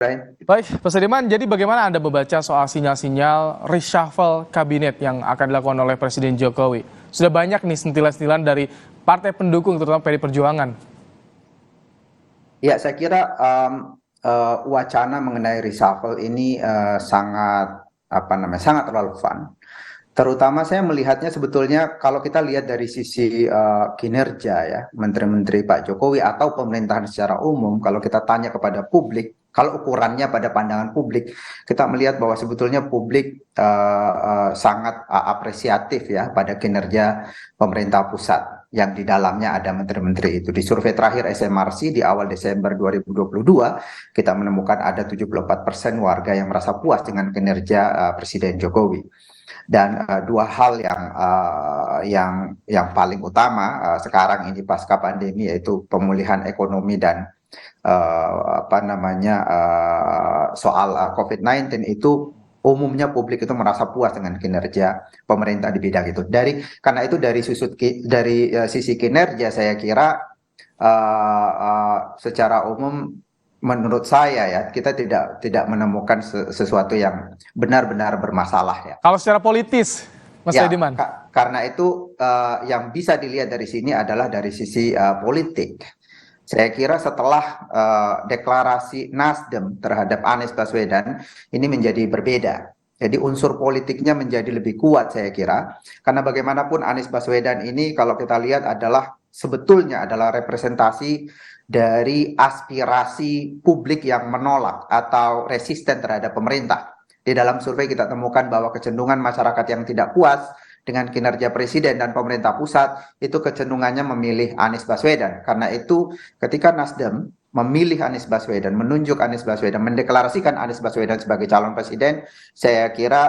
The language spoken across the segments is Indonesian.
Brian. Baik, Pak Sediman, jadi bagaimana Anda membaca soal sinyal-sinyal reshuffle kabinet yang akan dilakukan oleh Presiden Jokowi? Sudah banyak nih sentilan-sentilan dari partai pendukung, terutama PD Perjuangan. Ya, saya kira wacana mengenai reshuffle ini sangat relevan. Terutama saya melihatnya sebetulnya kalau kita lihat dari sisi kinerja ya, menteri-menteri Pak Jokowi atau pemerintahan secara umum, kalau kita tanya kepada publik, kalau ukurannya pada pandangan publik, kita melihat bahwa sebetulnya publik sangat apresiatif ya pada kinerja pemerintah pusat yang di dalamnya ada menteri-menteri itu. Di survei terakhir SMRC di awal Desember 2022, kita menemukan ada 74% warga yang merasa puas dengan kinerja Presiden Jokowi. Dan dua hal yang paling utama sekarang ini pasca pandemi, yaitu pemulihan ekonomi dan soal COVID-19 itu umumnya publik itu merasa puas dengan kinerja pemerintah di bidang itu. Karena itu dari sisi kinerja saya kira secara umum menurut saya ya kita tidak menemukan sesuatu yang benar-benar bermasalah ya. Kalau secara politis, Mas Ya, Sediman. karena itu yang bisa dilihat dari sini adalah dari sisi politik. Saya kira setelah deklarasi Nasdem terhadap Anies Baswedan ini menjadi berbeda. Jadi unsur politiknya menjadi lebih kuat saya kira. Karena bagaimanapun Anies Baswedan ini kalau kita lihat sebetulnya adalah representasi dari aspirasi publik yang menolak atau resisten terhadap pemerintah. Di dalam survei kita temukan bahwa kecenderungan masyarakat yang tidak puas dengan kinerja presiden dan pemerintah pusat itu kecenderungannya memilih Anies Baswedan. Karena itu ketika Nasdem memilih Anies Baswedan, menunjuk Anies Baswedan, mendeklarasikan Anies Baswedan sebagai calon presiden, saya kira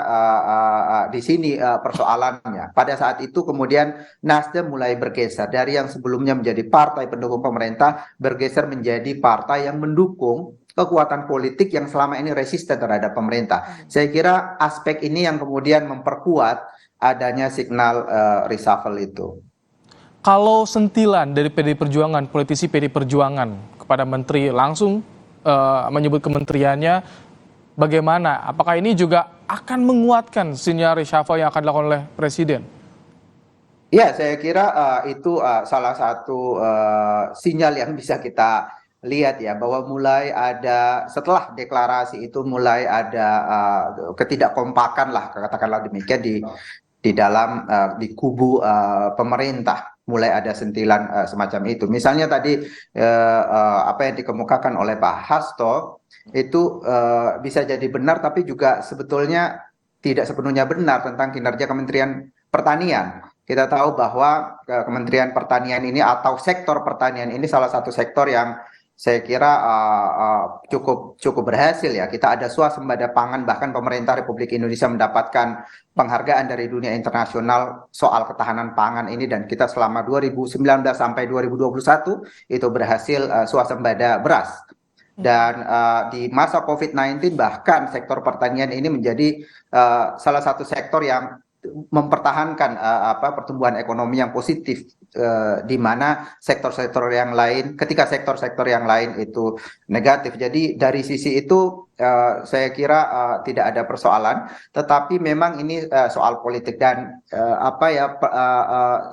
di sini persoalannya. Pada saat itu kemudian Nasdem mulai bergeser dari yang sebelumnya menjadi partai pendukung pemerintah, bergeser menjadi partai yang mendukung kekuatan politik yang selama ini resisten terhadap pemerintah. Saya kira aspek ini yang kemudian memperkuat adanya signal reshuffle itu. Kalau sentilan dari PD Perjuangan, politisi PD Perjuangan kepada menteri langsung menyebut kementeriannya, bagaimana? Apakah ini juga akan menguatkan sinyal reshuffle yang akan dilakukan oleh Presiden? Ya, saya kira itu salah satu sinyal yang bisa kita lihat ya, bahwa mulai ada setelah deklarasi itu mulai ada ketidakkompakan lah, katakanlah demikian di kubu pemerintah, mulai ada sentilan semacam itu. Misalnya tadi apa yang dikemukakan oleh Pak Hasto itu bisa jadi benar, tapi juga sebetulnya tidak sepenuhnya benar tentang kinerja Kementerian Pertanian. Kita tahu bahwa Kementerian Pertanian ini atau sektor pertanian ini salah satu sektor yang saya kira cukup berhasil ya. Kita ada swasembada pangan, bahkan pemerintah Republik Indonesia mendapatkan penghargaan dari dunia internasional soal ketahanan pangan ini, dan kita selama 2019 sampai 2021 itu berhasil swasembada beras. Dan di masa COVID-19 bahkan sektor pertanian ini menjadi salah satu sektor yang mempertahankan pertumbuhan ekonomi yang positif, di mana sektor-sektor yang lain, ketika sektor-sektor yang lain itu negatif. Jadi dari sisi itu saya kira tidak ada persoalan, tetapi memang ini soal politik dan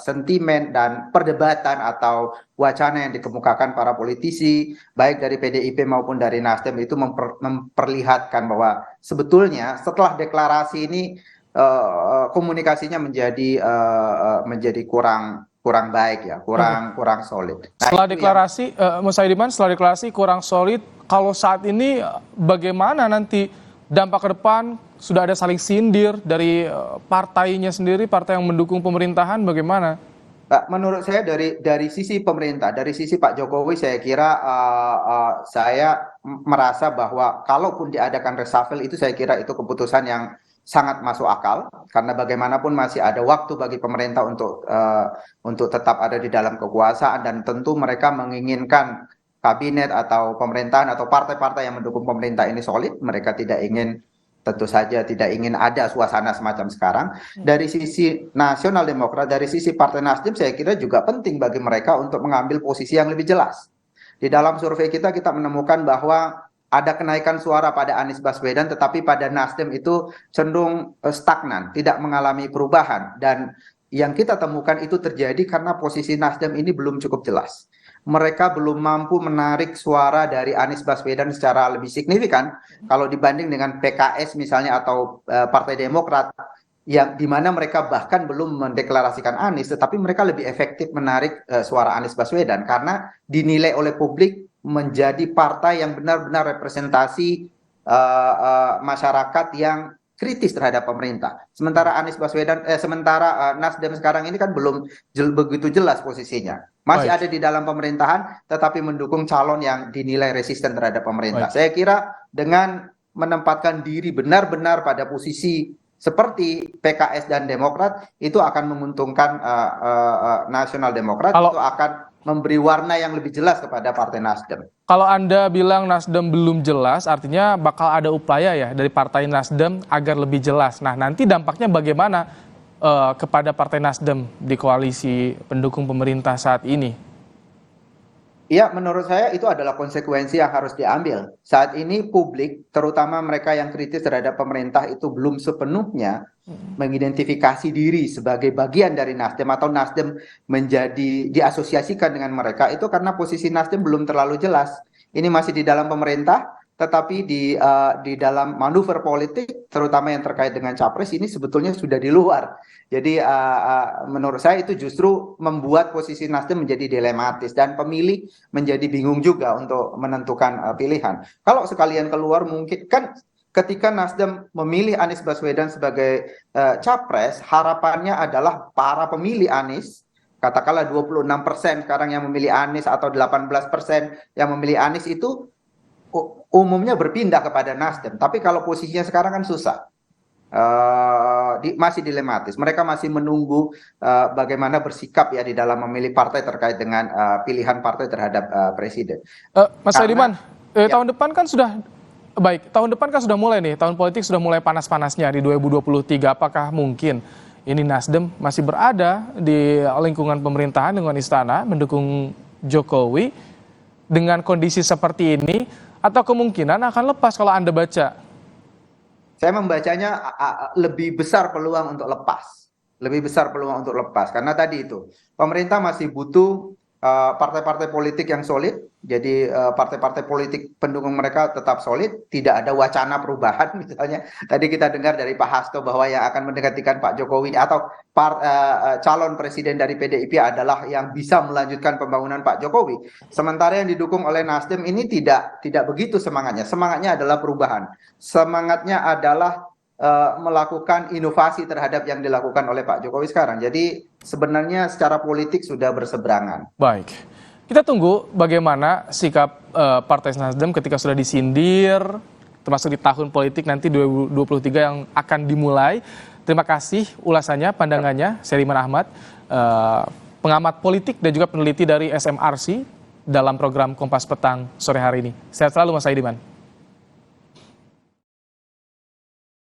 sentimen dan perdebatan atau wacana yang dikemukakan para politisi baik dari PDIP maupun dari Nasdem itu memperlihatkan bahwa sebetulnya setelah deklarasi ini komunikasinya menjadi kurang baik ya, kurang solid. Setelah deklarasi, Mas Saidiman, setelah deklarasi kurang solid, kalau saat ini bagaimana nanti dampak ke depan? Sudah ada saling sindir dari partainya sendiri, partai yang mendukung pemerintahan, bagaimana? Menurut saya dari sisi pemerintah, dari sisi Pak Jokowi, saya kira saya merasa bahwa kalaupun diadakan reshuffle itu, saya kira itu keputusan yang sangat masuk akal, karena bagaimanapun masih ada waktu bagi pemerintah untuk tetap ada di dalam kekuasaan, dan tentu mereka menginginkan kabinet atau pemerintahan atau partai-partai yang mendukung pemerintah ini solid. Mereka tentu saja tidak ingin ada suasana semacam sekarang. Dari sisi Nasional Demokrat, dari sisi Partai Nasdem, saya kira juga penting bagi mereka untuk mengambil posisi yang lebih jelas. Di dalam survei kita menemukan bahwa ada kenaikan suara pada Anies Baswedan, tetapi pada Nasdem itu cenderung stagnan, tidak mengalami perubahan. Dan yang kita temukan itu terjadi karena posisi Nasdem ini belum cukup jelas. Mereka belum mampu menarik suara dari Anies Baswedan secara lebih signifikan kalau dibanding dengan PKS misalnya atau Partai Demokrat, yang dimana mereka bahkan belum mendeklarasikan Anies, tetapi mereka lebih efektif menarik suara Anies Baswedan karena dinilai oleh publik menjadi partai yang benar-benar representasi masyarakat yang kritis terhadap pemerintah. Sementara Nasdem sekarang ini kan belum begitu jelas posisinya. Masih Baik. ada di dalam pemerintahan, tetapi mendukung calon yang dinilai resisten terhadap pemerintah. Baik. Saya kira dengan menempatkan diri benar-benar pada posisi seperti PKS dan Demokrat, itu akan menguntungkan Nasional Demokrat, Kalau itu akan memberi warna yang lebih jelas kepada Partai Nasdem. Kalau Anda bilang Nasdem belum jelas, artinya bakal ada upaya ya dari Partai Nasdem agar lebih jelas. Nah, nanti dampaknya bagaimana kepada Partai Nasdem di koalisi pendukung pemerintah saat ini? Ya, menurut saya itu adalah konsekuensi yang harus diambil. Saat ini publik, terutama mereka yang kritis terhadap pemerintah, itu belum sepenuhnya mengidentifikasi diri sebagai bagian dari Nasdem atau Nasdem menjadi diasosiasikan dengan mereka, itu karena posisi Nasdem belum terlalu jelas. Ini masih di dalam pemerintah, tetapi di dalam manuver politik, terutama yang terkait dengan capres, ini sebetulnya sudah di luar. Jadi menurut saya itu justru membuat posisi Nasdem menjadi dilematis dan pemilih menjadi bingung juga untuk menentukan pilihan. Kalau sekalian keluar mungkin kan ketika Nasdem memilih Anies Baswedan sebagai capres, harapannya adalah para pemilih Anies, katakanlah 26% sekarang yang memilih Anies atau 18% yang memilih Anies itu umumnya berpindah kepada Nasdem. Tapi kalau posisinya sekarang kan susah. Masih dilematis. Mereka masih menunggu bagaimana bersikap ya di dalam memilih partai terkait dengan pilihan partai terhadap presiden. Mas Saidiman, Ya. tahun depan kan sudah baik, tahun depan kan sudah mulai nih, tahun politik sudah mulai panas-panasnya di 2023. Apakah mungkin ini Nasdem masih berada di lingkungan pemerintahan dengan istana mendukung Jokowi dengan kondisi seperti ini, atau kemungkinan akan lepas kalau Anda baca? Saya membacanya lebih besar peluang untuk lepas. Lebih besar peluang untuk lepas. Karena tadi itu, pemerintah masih butuh partai-partai politik yang solid. Jadi partai-partai politik pendukung mereka tetap solid. Tidak ada wacana perubahan misalnya. Tadi kita dengar dari Pak Hasto bahwa yang akan mendekatikan Pak Jokowi atau calon presiden dari PDIP adalah yang bisa melanjutkan pembangunan Pak Jokowi. Sementara yang didukung oleh Nasdem ini tidak begitu semangatnya. Semangatnya adalah perubahan. Semangatnya adalah melakukan inovasi terhadap yang dilakukan oleh Pak Jokowi sekarang. Jadi sebenarnya secara politik sudah berseberangan. Baik, kita tunggu bagaimana sikap Partai Nasdem ketika sudah disindir, termasuk di tahun politik nanti 2023 yang akan dimulai. Terima kasih ulasannya, pandangannya, Saidiman Ahmad, pengamat politik dan juga peneliti dari SMRC dalam program Kompas Petang sore hari ini. Sehat selalu Mas Saidiman.